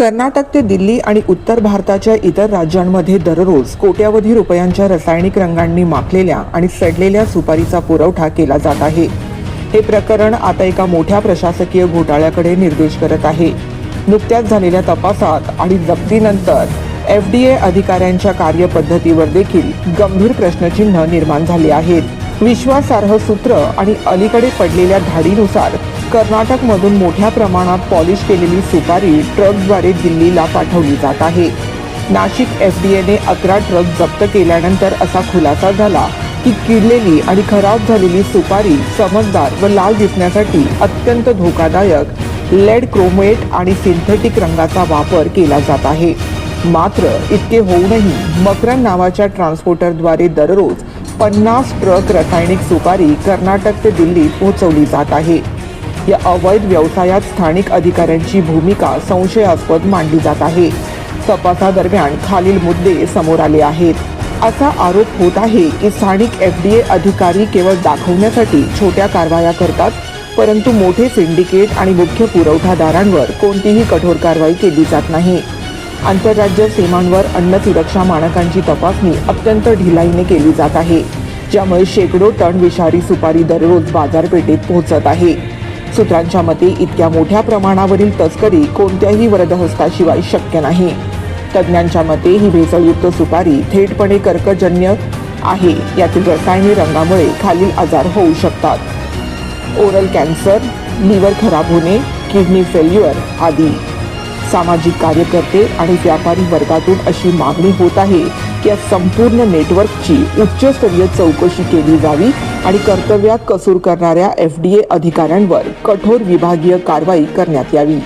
कर्नाटक ते दिल्ली आणि उत्तर भारताच्या इतर राज्यांमध्ये दररोज कोट्यावधी रुपयांच्या रासायनिक रंगांनी माखलेल्या आणि सडलेल्या सुपारीचा पुरवठा केला जात आहे। हे प्रकरण आता एका मोठ्या प्रशासकीय घोटाळ्याकडे निर्देश करत आहे। नुकत्याच झालेल्या तपासात आणि जप्तीनंतर FDA अधिकाऱ्यांच्या कार्यपद्धतीवर देखील गंभीर प्रश्नचिन्ह निर्माण झाले आहेत। विश्वासार्ह सूत्र आणि अलीकडे पडलेल्या धाडीनुसार कर्नाटकमधून मोठ्या प्रमाणात पॉलिश केलेली सुपारी ट्रकद्वारे दिल्लीला पाठवली जात आहे। नाशिक FDAने 11 ट्रक जप्त केल्यानंतर असा खुलासा झाला की किडलेली आणि खराब झालेली सुपारी चमकदार व लाल दिसण्यासाठी अत्यंत धोकादायक लेड क्रोमेट आणि सिंथेटिक रंगाचा वापर केला जात आहे। मात्र इतके होऊनही मकरन नावाच्या ट्रान्सपोर्टरद्वारे दररोज 50 ट्रक रासायनिक सुपारी कर्नाटक ते दिल्लीत पोहोचवली जात आहे। या अवैध व्यवसायात स्थानिक अधिकाऱ्यांची भूमिका संशयास्पद मानली जात आहे। तपासादरम्यान खालील मुद्दे समोर आले आहेत। असा आरोप होत आहे की स्थानिक FDA अधिकारी केवळ दाखवण्यासाठी छोट्या कारवाया करतात, परंतु मोठे सिंडिकेट आणि मुख्य पुरवठादारांवर कोणतीही कठोर कारवाई केली जात नाही। आंतरराज्य सीमांवर अन्न सुरक्षा मानकांची तपासणी अत्यंत ढिलाईने केली जात आहे, ज्यामुळे शेकडो टन विषारी सुपारी दररोज बाजारपेठेत पोहोचत आहे। सूत्रांच्या मते इतक्या मोठ्या प्रमाणावरील तस्करी कोणत्याही वरदहस्ताशिवाय शक्य नाही। तज्ज्ञांच्या मते ही भेसळयुक्त सुपारी थेटपणे कर्कजन्य आहे। यातील रसायने रंगामुळे खालील आजार होऊ शकतात: ओरल कॅन्सर, लिव्हर खराब होणे, किडनी फेल्युअर आदी। सामाजिक कार्यकर्ते आणि व्यापारी वर्गातून अशी मागणी होत आहे की या संपूर्ण नेटवर्कची उच्चस्तरीय चौकशी केली जावी आणि कर्तव्यात कसूर करणाऱ्या FDA अधिकाऱ्यांवर कठोर विभागीय कारवाई करण्यात यावी।